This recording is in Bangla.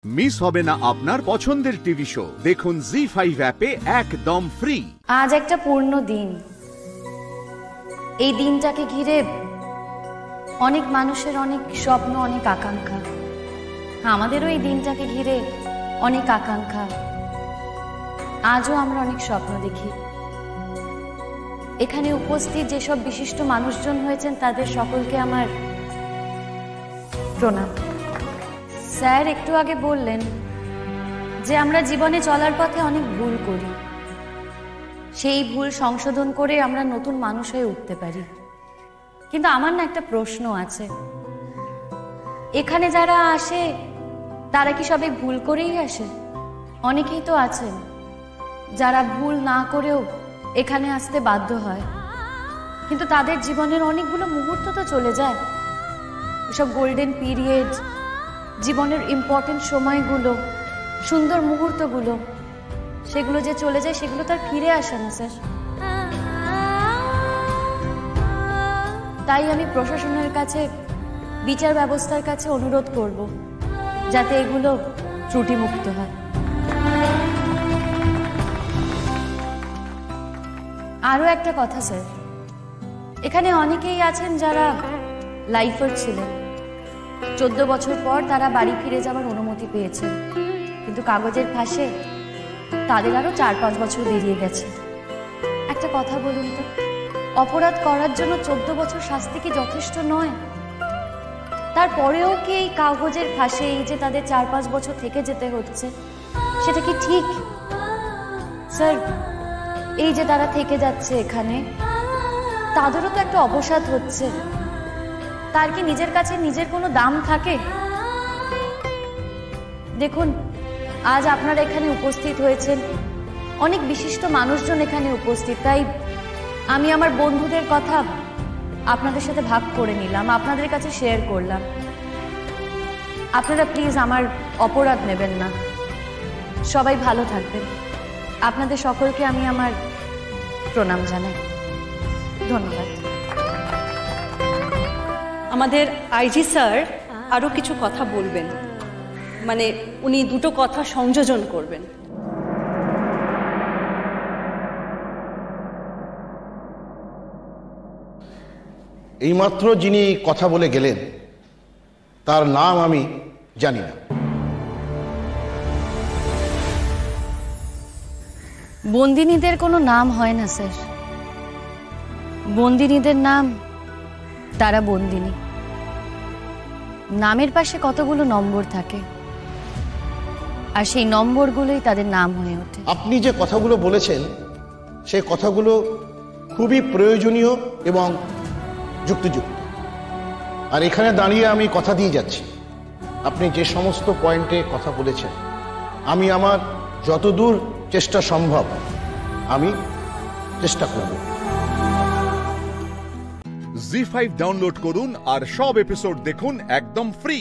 মিস হবে না আপনার পছন্দের টিভি শো। দেখুন জি5 অ্যাপে একদম ফ্রি। আজ একটা পূর্ণ দিন। এই দিনটাকে ঘিরে অনেক মানুষের অনেক স্বপ্ন, অনেক আকাঙ্ক্ষা। আমাদেরও এই দিনটাকে ঘিরে অনেক আকাঙ্ক্ষা। আজও আমরা অনেক স্বপ্ন দেখি। এখানে উপস্থিত যেসব বিশিষ্ট মানুষজন হয়েছেন তাদের সকলকে আমার প্রণাম। স্যার একটু আগে বললেন যে আমরা জীবনে চলার পথে অনেক ভুল করি, সেই ভুল সংশোধন করে আমরা নতুন মানুষ হয়ে উঠতে পারি। কিন্তু আমার না একটা প্রশ্ন আছে, এখানে যারা আসে তারা কি সবাই ভুল করেই আসে? অনেকেই তো আছেন যারা ভুল না করেও এখানে আসতে বাধ্য হয়, কিন্তু তাদের জীবনের অনেকগুলো মুহূর্ত তো চলে যায়। এসব গোল্ডেন পিরিয়ড, জীবনের ইম্পর্টেন্ট সময়গুলো, সুন্দর মুহূর্তগুলো, সেগুলো যে চলে যায় সেগুলো তার ফিরে আসে না স্যার। তাই আমি প্রশাসনের কাছে, বিচার ব্যবস্থার কাছে অনুরোধ করব যাতে এগুলো ত্রুটিমুক্ত হয়। আরও একটা কথা স্যার, এখানে অনেকেই আছেন যারা লাইফার ছিলেন, 14 বছর পর তারা বাড়ি ফিরে যাওয়ার অনুমতি পেয়েছেন, কিন্তু কাগজের ফাঁসে তাদের আরো 4-5 বছর বেরিয়ে গেছে। একটা কথা বলুন তো, অপরাধ করার জন্য 14 বছর শাস্তি কি যথেষ্ট নয়? তারপরেও কি এই কাগজের ফাঁসে এই যে তাদের 4-5 বছর থেকে যেতে হচ্ছে, সেটা কি ঠিক? স্যার, এই যে তারা থেকে যাচ্ছে এখানে, তাদেরও তো একটা অবসাদ হচ্ছে। তার কি নিজের কাছে নিজের কোনো দাম থাকে? দেখুন, আজ আপনারা এখানে উপস্থিত হয়েছেন, অনেক বিশিষ্ট মানুষজন এখানে উপস্থিত, তাই আমি আমার বন্ধুদের কথা আপনাদের সাথে ভাগ করে নিলাম, আপনাদের কাছে শেয়ার করলাম। আপনারা প্লিজ আমার অপরাধ নেবেন না। সবাই ভালো থাকবেন। আপনাদের সকলকে আমি আমার প্রণাম জানাই। ধন্যবাদ। আমাদের আইজি স্যার আরও কিছু কথা বলবেন, মানে উনি দুটো কথা সংযোজন করবেন। এইমাত্র যিনি কথা বলে গেলেন তার নাম আমি জানি না। বন্দিনীদের কোনো নাম হয় না স্যার। বন্দিনীদের নাম তারা বন্দিনী। নামের পাশে কতগুলো নম্বর থাকে, আর সেই নম্বরগুলোই তাদের নাম হয়ে ওঠে। আপনি যে কথাগুলো বলেছেন সেই কথাগুলো খুবই প্রয়োজনীয় এবং যুক্তিযুক্ত। আর এখানে দাঁড়িয়ে আমি কথা দিয়ে যাচ্ছি, আপনি যে সমস্ত পয়েন্টে কথা বলেছেন আমি আমার যতদূর চেষ্টা সম্ভব আমি চেষ্টা করব। জি5 ডাউনলোড করুন আর সব এপিসোড দেখুন একদম ফ্রি।